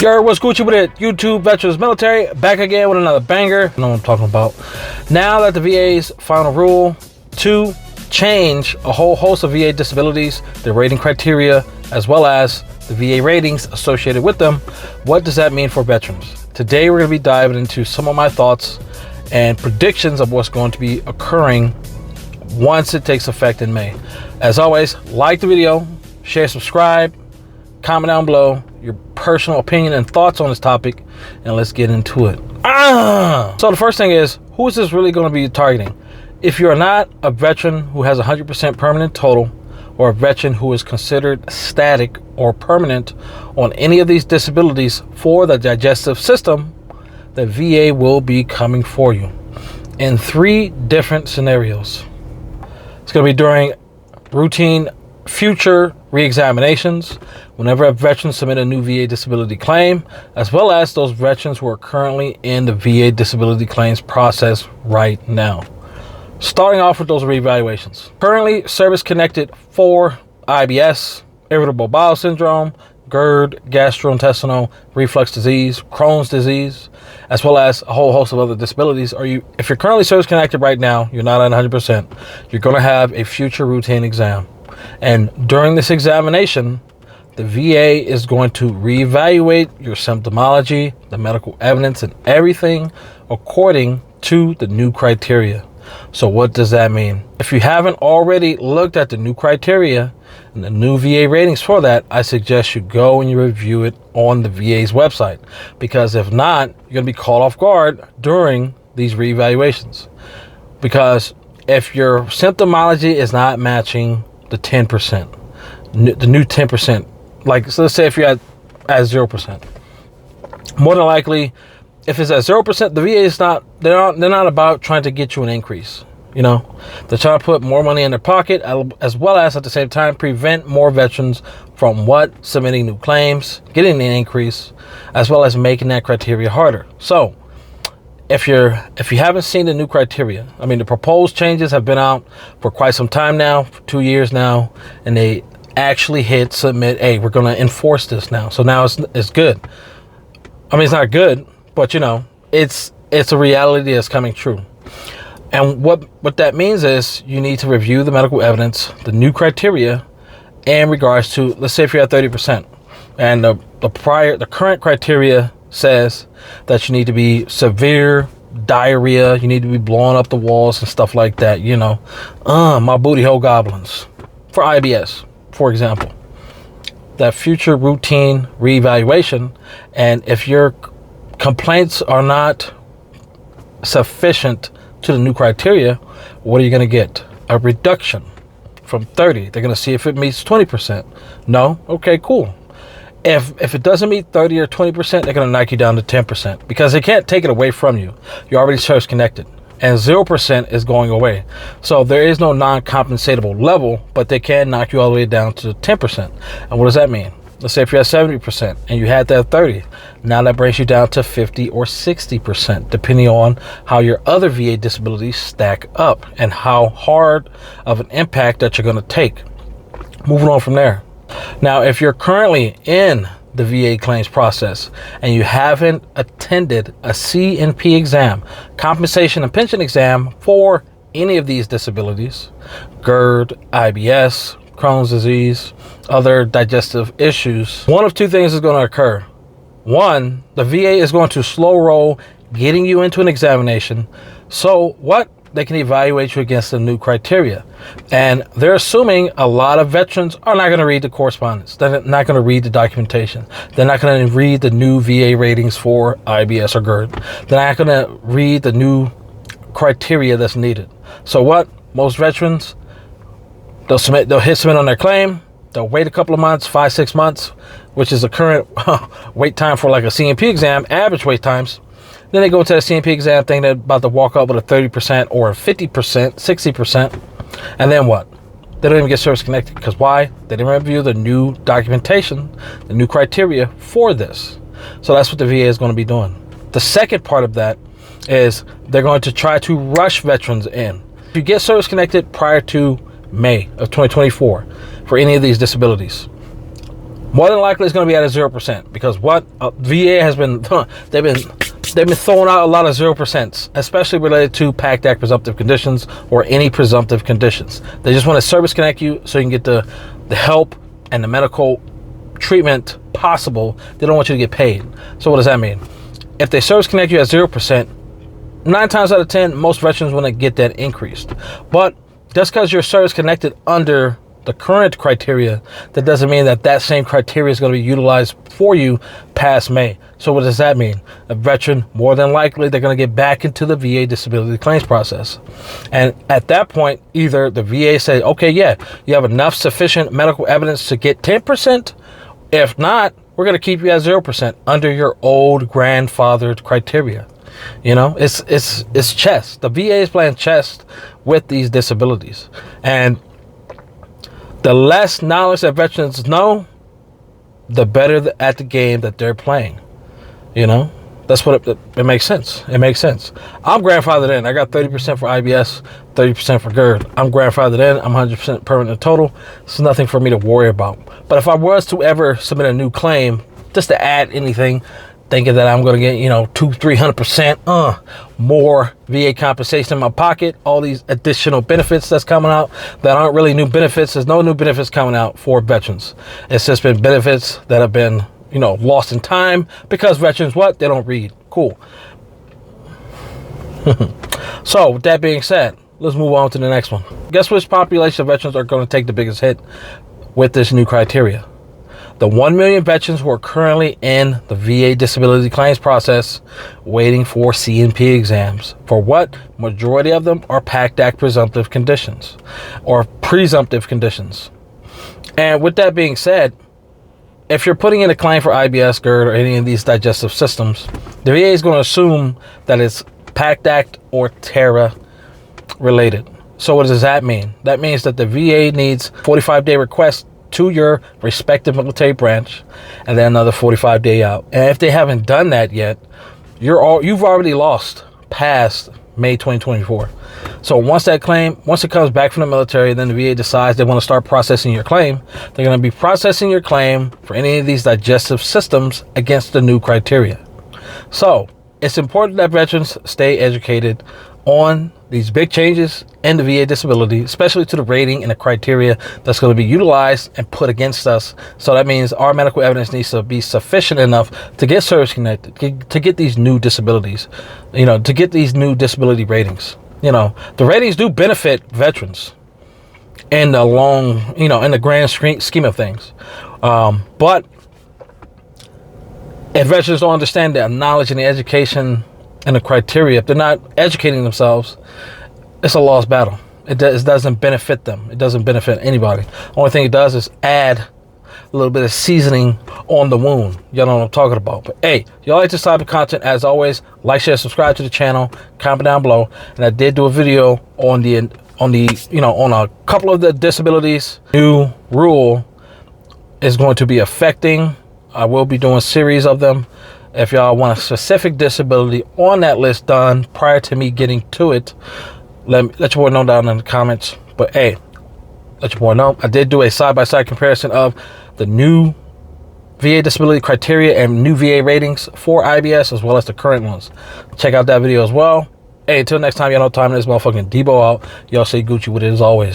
Yo, what's Gucci with it? YouTube Veterans Military back again with another banger. I know what I'm talking about. Now that the VA's final rule to change a whole host of VA disabilities, the rating criteria, as well as the VA ratings associated with them, what does that mean for veterans? Today we're going to be diving into some of my thoughts and predictions of what's going to be occurring once it takes effect in May. As always, like the video, share, subscribe, comment down below your personal opinion and thoughts on this topic, and let's get into it. So the first thing is, who is this really going to be targeting? If you're not a veteran who has 100% permanent total, or a veteran who is considered static or permanent on any of these disabilities for the digestive system, the VA will be coming for you in 3 different scenarios. It's going to be during routine future re-examinations, whenever a veteran submit a new VA disability claim, as well as those veterans who are currently in the VA disability claims process right now. Starting off with those reevaluations. Currently service-connected for IBS, irritable bowel syndrome, GERD, gastrointestinal reflux disease, Crohn's disease, as well as a whole host of other disabilities. If you're currently service-connected right now, you're not at 100%, you're going to have a future routine exam. And during this examination, the VA is going to reevaluate your symptomology, the medical evidence, and everything according to the new criteria. So what does that mean? If you haven't already looked at the new criteria and the new VA ratings for that, I suggest you go and you review it on the VA's website, because if not, you're going to be caught off guard during these reevaluations. Because if your symptomology is not matching the 10%, the new 10%, like, so let's say if you're at 0%, more than likely, if it's at 0%, the VA is not, they're not about trying to get you an increase. You know, they're trying to put more money in their pocket, as well as at the same time prevent more veterans from submitting new claims, getting an increase, as well as making that criteria harder. So if you haven't seen the new criteria, I mean, the proposed changes have been out for quite some time now, for 2 years now, and they actually hit submit. Hey, we're going to enforce this now. So now it's good. I mean, it's not good, but you know, it's a reality that's coming true. And what that means is you need to review the medical evidence, the new criteria, in regards to, let's say if you're at 30%, and the current criteria says that you need to be severe diarrhea, you need to be blowing up the walls and stuff like that, you know, my booty hole goblins, for IBS, for example. That future routine reevaluation, and if your complaints are not sufficient to the new criteria, what are you going to get? A reduction from 30. They're going to see if it meets 20%. No? Okay, cool. If it doesn't meet 30 or 20%, they're going to knock you down to 10%, because they can't take it away from you. You're already service connected, and 0% is going away. So there is no non-compensatable level, but they can knock you all the way down to 10%. And what does that mean? Let's say if you're at 70% and you had that 30, now that brings you down to 50 or 60%, depending on how your other VA disabilities stack up and how hard of an impact that you're going to take. Moving on from there. Now, if you're currently in the VA claims process and you haven't attended a C&P exam, compensation and pension exam, for any of these disabilities, GERD, IBS, Crohn's disease, other digestive issues, one of 2 things is going to occur. One, the VA is going to slow roll getting you into an examination, so they can evaluate you against the new criteria. And they're assuming a lot of veterans are not going to read the correspondence. They're not going to read the documentation. They're not going to read the new VA ratings for IBS or GERD. They're not going to read the new criteria that's needed. So most veterans, they'll hit submit on their claim. They'll wait a couple of months, 5-6 months, which is the current wait time for like a C&P exam, average wait times. Then they go to the C&P exam thinking they're about to walk up with a 30% or a 50%, 60%. And then what? They don't even get service connected. Because why? They didn't review the new documentation, the new criteria for this. So that's what the VA is going to be doing. The second part of that is they're going to try to rush veterans in. If you get service connected prior to May of 2024 for any of these disabilities, more than likely it's going to be at a 0%, because what VA has been they've been throwing out a lot of 0%, especially related to PACT Act presumptive conditions or any presumptive conditions. They just want to service connect you so you can get the help and the medical treatment possible. They don't want you to get paid. So what does that mean? If they service connect you at 0%, 9 times out of 10, most veterans want to get that increased. But just because you're service connected under the current criteria, that doesn't mean that that same criteria is going to be utilized for you past May. So what does that mean? A veteran, more than likely, they're going to get back into the VA disability claims process. And at that point, either the VA say, okay, yeah, you have enough sufficient medical evidence to get 10%. If not, we're going to keep you at 0% under your old grandfathered criteria. You know, it's chess. The VA is playing chess with these disabilities. And the less knowledge that veterans know, the better at the game that they're playing. You know, that's what it makes sense. It makes sense. I'm grandfathered in. I got 30% for IBS, 30% for GERD. I'm grandfathered in. I'm 100% permanent total. It's nothing for me to worry about. But if I was to ever submit a new claim, just to add anything, thinking that I'm going to get, 200-300% more VA compensation in my pocket, all these additional benefits that's coming out that aren't really new benefits. There's no new benefits coming out for veterans. It's just been benefits that have been, lost in time because veterans, they don't read. Cool. So with that being said, let's move on to the next one. Guess which population of veterans are going to take the biggest hit with this new criteria? The 1 million veterans who are currently in the VA disability claims process waiting for C&P exams. For what? Majority of them are PACT Act presumptive conditions or presumptive conditions. And with that being said, if you're putting in a claim for IBS, GERD, or any of these digestive systems, the VA is going to assume that it's PACT Act or TERA related. So what does that mean? That means that the VA needs 45-day request to your respective military branch, and then another 45-day out. And if they haven't done that yet, you've already lost past May 2024. So once it comes back from the military, then the VA decides they want to start processing your claim. They're going to be processing your claim for any of these digestive systems against the new criteria. So it's important that veterans stay educated on these big changes in the VA disability, especially to the rating and the criteria that's going to be utilized and put against us. So that means our medical evidence needs to be sufficient enough to get service connected, to get these new disabilities, to get these new disability ratings. The ratings do benefit veterans in the in the grand scheme of things. But if veterans don't understand the knowledge and the education and the criteria, if they're not educating themselves, it's a lost battle. It doesn't benefit them. It doesn't benefit anybody. Only thing it does is add a little bit of seasoning on the wound. Y'all know what I'm talking about. But hey, y'all like this type of content, as always, like, share, subscribe to the channel, comment down below. And I did do a video on a couple of the disabilities. New rule is going to be affecting. I will be doing a series of them. If y'all want a specific disability on that list done prior to me getting to it, let your boy know down in the comments. But hey, let your boy know. I did do a side-by-side comparison of the new VA disability criteria and new VA ratings for IBS, as well as the current ones. Check out that video as well. Hey, until next time, y'all know time, this motherfucking Debo out. Y'all stay Gucci with it as always.